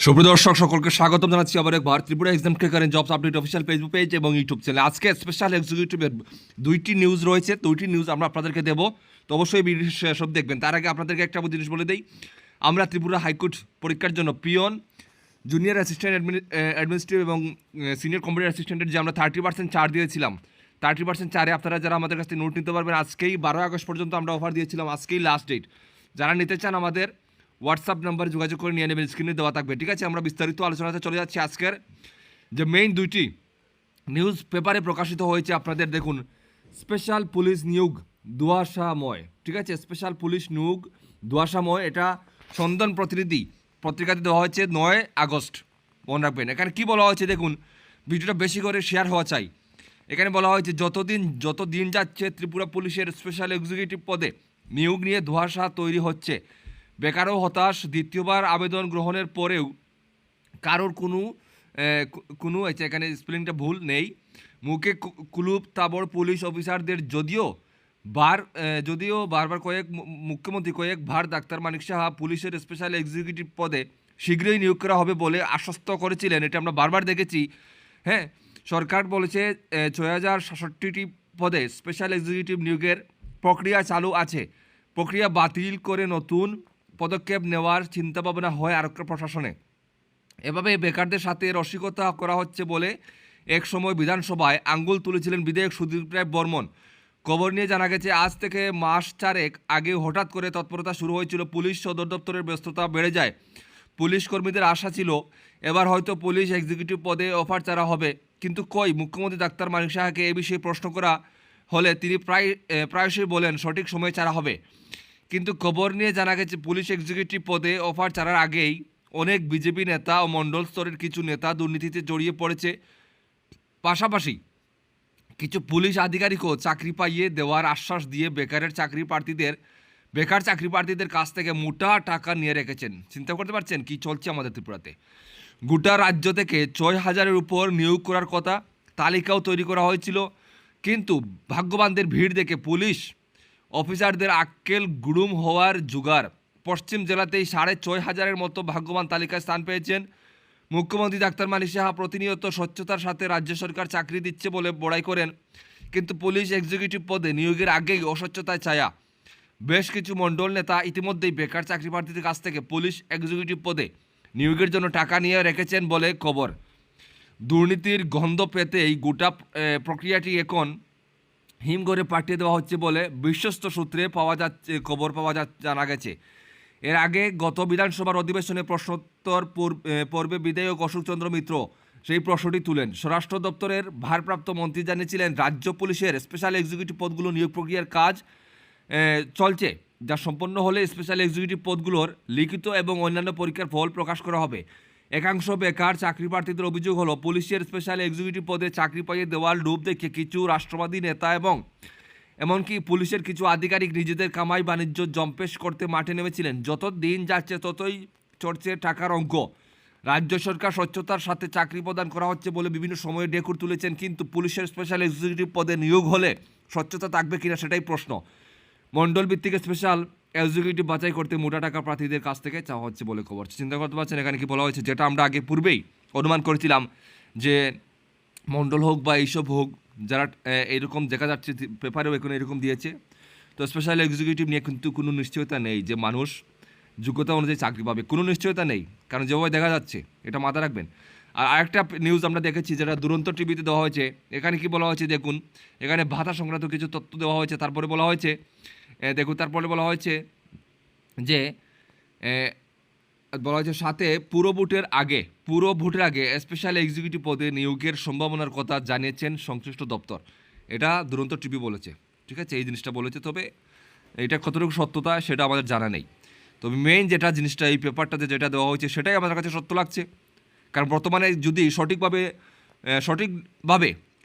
সুপ্রিয় দর্শক সকলকে স্বাগতম জানাচ্ছি আবার একবার ত্রিপুরা এক্সাম ট্রেকারের jobs update official Facebook page এবং ইউটিউব চ্যানেল। আজকে স্পেশাল এক্সিকিউটিভের দুইটি নিউজ রয়েছে, দুইটি নিউজ আমরা আপনাদেরকে দেবো, তো অবশ্যই ভিডিও সব দেখবেন। তার আগে আপনাদেরকে একটা জিনিস বলে দিই, আমরা ত্রিপুরা হাইকোর্ট পরীক্ষার জন্য পিয়ন, জুনিয়র অ্যাসিস্ট্যান্ট অ্যাডমিনিস্ট্রেটিভ এবং সিনিয়র কম্পিউটার অ্যাসিস্ট্যান্টের যে আমরা 30% ছাড় দিয়েছিলাম, 30% ছাড়ে আপনারা যারা আমাদের কাছ থেকে নোট নিতে পারবেন, আজকেই 12 আগস্ট পর্যন্ত আমরা অফার দিয়েছিলাম, আজকেই লাস্ট ডেট। যারা নিতে চান আমাদের হোয়াটসঅ্যাপ নাম্বারে যোগাযোগ করে নিয়ে নেবেন, স্ক্রিনে দেওয়া থাকবে। ঠিক আছে, আমরা বিস্তারিত আলোচনাতে চলে যাচ্ছি। আজকের যে মেইন দুইটি নিউজ পেপারে প্রকাশিত হয়েছে আপনাদের দেখুন, স্পেশাল পুলিশ নিয়োগ দুয়াশাময়। ঠিক আছে, স্পেশাল পুলিশ নিয়োগ দুয়াশাময়, এটা সন্দন প্রতিনিধি পত্রিকাতে দেওয়া হয়েছে 9 আগস্ট, মনে রাখবেন। এখানে কি বলা হয়েছে দেখুন, ভিডিওটা বেশি করে শেয়ার হওয়া চাই। এখানে বলা হয়েছে যত দিন যাচ্ছে ত্রিপুরা পুলিশের স্পেশাল এক্সিকিউটিভ পদে নিয়োগ নিয়ে ধোঁয়াশা তৈরি হচ্ছে। বেকারও হতাশ, দ্বিতীয়বার আবেদন গ্রহণের পরেও কারোর কোনো এখানে স্পেলিংটা ভুল নেই, মুখে কুলুপ তাবড় পুলিশ অফিসারদের যদিও বারবার মুখ্যমন্ত্রী কয়েকবার ডাক্তার মানিক সাহা পুলিশের স্পেশাল এক্সিকিউটিভ পদে শীঘ্রই নিয়োগ করা হবে বলে আশ্বস্ত করেছিলেন। এটা আমরা বারবার দেখেছি। হ্যাঁ, সরকার বলেছে 6067টি পদে স্পেশাল এক্সিকিউটিভ নিয়োগের প্রক্রিয়া চালু আছে। প্রক্রিয়া বাতিল করে নতুন পদক্ষেপ নেওয়ার চিন্তাভাবনা হয় আরক্ষী প্রশাসনে। এভাবে বেকারদের সাথে রসিকতা করা হচ্ছে বলে এক সময় বিধানসভায় আঙ্গুল তুলেছিলেন বিধায়ক সুদীপ রায় বর্মন। খবর নিয়ে জানা গেছে, আজ থেকে মাস চারেক আগে হঠাৎ করে তৎপরতা শুরু হয়েছিল। পুলিশ সদর দপ্তরের ব্যস্ততা বেড়ে যায়। পুলিশ কর্মীদের আশা ছিল এবার হয়তো পুলিশ এক্সিকিউটিভ পদে অফার ছাড়া হবে, কিন্তু কই? মুখ্যমন্ত্রী ডাক্তার মানিক সাহাকে এ বিষয়ে প্রশ্ন করা হলে তিনি প্রায়শই বলেন সঠিক সময়ে ছাড়া হবে। কিন্তু খবর নিয়ে জানা গেছে, পুলিশ এক্সিকিউটিভ পদে অফার ছাড়ার আগেই অনেক বিজেপি নেতা ও মণ্ডল স্তরের কিছু নেতা দুর্নীতিতে জড়িয়ে পড়েছে। পাশাপাশি কিছু পুলিশ আধিকারিকও চাকরি পাইয়ে দেওয়ার আশ্বাস দিয়ে বেকার চাকরি প্রার্থীদের কাছ থেকে মোটা টাকা নিয়ে রেখেছেন। চিন্তা করতে পারছেন কি চলছে আমাদের ত্রিপুরাতে? গোটা রাজ্য থেকে 6000-এর উপর নিয়োগ করার কথা, তালিকাও তৈরি করা হয়েছিল, কিন্তু ভাগ্যবানদের ভিড় দেখে পুলিশ অফিসারদের আক্কেল গুড়ুম হওয়ার জোগাড়। পশ্চিম জেলাতেই 6500-এর মতো ভাগ্যবান তালিকায় স্থান পেয়েছেন। মুখ্যমন্ত্রী ডাক্তার মানিক সাহা প্রতিনিয়ত স্বচ্ছতার সাথে রাজ্য সরকার চাকরি দিচ্ছে বলে বড়াই করেন, কিন্তু পুলিশ এক্সিকিউটিভ পদে নিয়োগের আগেই অস্বচ্ছতায় ছায়া। বেশ কিছু মণ্ডল নেতা ইতিমধ্যেই বেকার চাকরি প্রার্থীদের কাছ থেকে পুলিশ এক্সিকিউটিভ পদে নিয়োগের জন্য টাকা নিয়ে রেখেছেন বলে খবর। দুর্নীতির গন্ধ পেতেই গোটা প্রক্রিয়াটি এখন হিমঘরে পাঠিয়ে দেওয়া হচ্ছে বলে বিশ্বস্ত সূত্রে খবর জানা গেছে। এর আগে গত বিধানসভার অধিবেশনে প্রশ্নোত্তর পর্বে বিধায়ক অশোক চন্দ্র মিত্র সেই প্রশ্নটি তুলেন। স্বরাষ্ট্র দপ্তরের ভারপ্রাপ্ত মন্ত্রী জানিয়েছিলেন, রাজ্য পুলিশের স্পেশাল এক্সিকিউটিভ পদগুলো নিয়োগ প্রক্রিয়ার কাজ চলছে, যা সম্পন্ন হলে স্পেশাল এক্সিকিউটিভ পদগুলোর লিখিত এবং অন্যান্য পরীক্ষার ফল প্রকাশ করা হবে। একাংশ বেকার চাকরি প্রার্থীদের অভিযোগ হলো, পুলিশের স্পেশাল এক্সিকিউটিভ পদে চাকরি পাইয়ে দেওয়ার লোভ দেখে কিছু রাষ্ট্রবাদী নেতা এবং এমনকি পুলিশের কিছু আধিকারিক নিজেদের কামাই বাণিজ্য জম্পেশ করতে মাঠে নেমেছিলেন। যত দিন যাচ্ছে ততই চড়ছে টাকার অঙ্ক। রাজ্য সরকার স্বচ্ছতার সাথে চাকরি প্রদান করা হচ্ছে বলে বিভিন্ন সময়ে ডেকুর তুলেছেন, কিন্তু পুলিশের স্পেশাল এক্সিকিউটিভ পদে নিয়োগ হলে স্বচ্ছতা থাকবে কিনা সেটাই প্রশ্ন। মণ্ডল ভিত্তিক স্পেশাল এক্সিকিউটিভ বাছাই করতে মোটা টাকা প্রার্থীদের কাছ থেকে চাওয়া হচ্ছে বলে খবর। চিন্তা করতে পারছেন এখানে কি বলা হয়েছে, যেটা আমরা আগে পূর্বেই অনুমান করেছিলাম যে মণ্ডল হোক বা এইসব হোক, যারা এইরকম দেখা যাচ্ছে পেপারেও এখন এরকম দিয়েছে। তো স্পেশাল এক্সিকিউটিভ নিয়ে কিন্তু কোনো নিশ্চয়তা নেই যে মানুষ যোগ্যতা অনুযায়ী চাকরি পাবে, কোনো নিশ্চয়তা নেই, কারণ যেভাবে দেখা যাচ্ছে, এটা মাথায় রাখবেন। আর আরেকটা নিউজ আমরা দেখেছি যেটা দুরন্ত টিভিতে দেওয়া হয়েছে। এখানে কি বলা হয়েছে দেখুন, এখানে ভাতা সংক্রান্ত কিছু তথ্য দেওয়া হয়েছে। তারপরে বলা হয়েছে বলা হয়েছে যে সাথে পুরো ভোটের আগে স্পেশাল এক্সিকিউটিভ পদে নিয়োগের সম্ভাবনার কথা জানিয়েছেন সংশ্লিষ্ট দপ্তর। এটা দুরন্ত টিভি বলেছে। ঠিক আছে, এই জিনিসটা বলেছে, তবে এটা কতটুকু সত্যতা সেটা আমাদের জানা নেই। তবে মেইন যেটা জিনিসটা এই পেপারটাতে যেটা দেওয়া হয়েছে সেটাই আমাদের কাছে সত্য লাগছে। কারণ বর্তমানে যদি সঠিকভাবে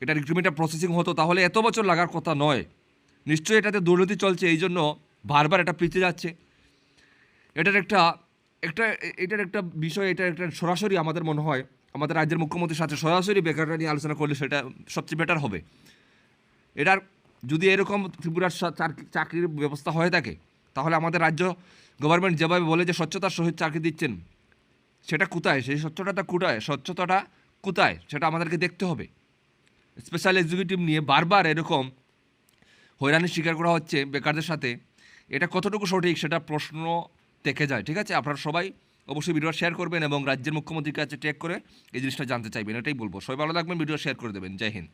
এটা রিক্রুটমেন্টটা প্রসেসিং হতো তাহলে এত বছর লাগার কথা নয়। নিশ্চয়ই এটাতে দুর্নীতি চলছে, এই জন্য বারবার এটা পিছিয়ে যাচ্ছে। এটার একটা বিষয়, এটা একটা সরাসরি আমাদের মনে হয় আমাদের রাজ্যের মুখ্যমন্ত্রীর সাথে সরাসরি বেকাররা নিয়ে আলোচনা করলে সেটা সবচেয়ে বেটার হবে। এটার যদি এরকম ত্রিপুরার চাকরির ব্যবস্থা হয়ে থাকে, তাহলে আমাদের রাজ্য গভর্নমেন্ট যেভাবে বলে যে স্বচ্ছতার সহিত চাকরি দিচ্ছেন, সেটা কোথায়, সেই স্বচ্ছতাটা কোথায় সেটা আমাদেরকে দেখতে হবে। স্পেশাল এক্সিকিউটিভ নিয়ে বারবার এরকম হয়রানির শিকার করা হচ্ছে বেকারদের সাথে, এটা কতটুকু সঠিক সেটা প্রশ্ন থেকে যায়। ঠিক আছে, আপনারা সবাই অবশ্যই ভিডিও শেয়ার করবেন এবং রাজ্যের মুখ্যমন্ত্রীর কাছে ট্যাগ করে এই জিনিসটা জানতে চাইবেন, এটাই বলবো। সবাই ভালো থাকবেন, ভিডিও শেয়ার করে দেবেন। জয় হিন্দ।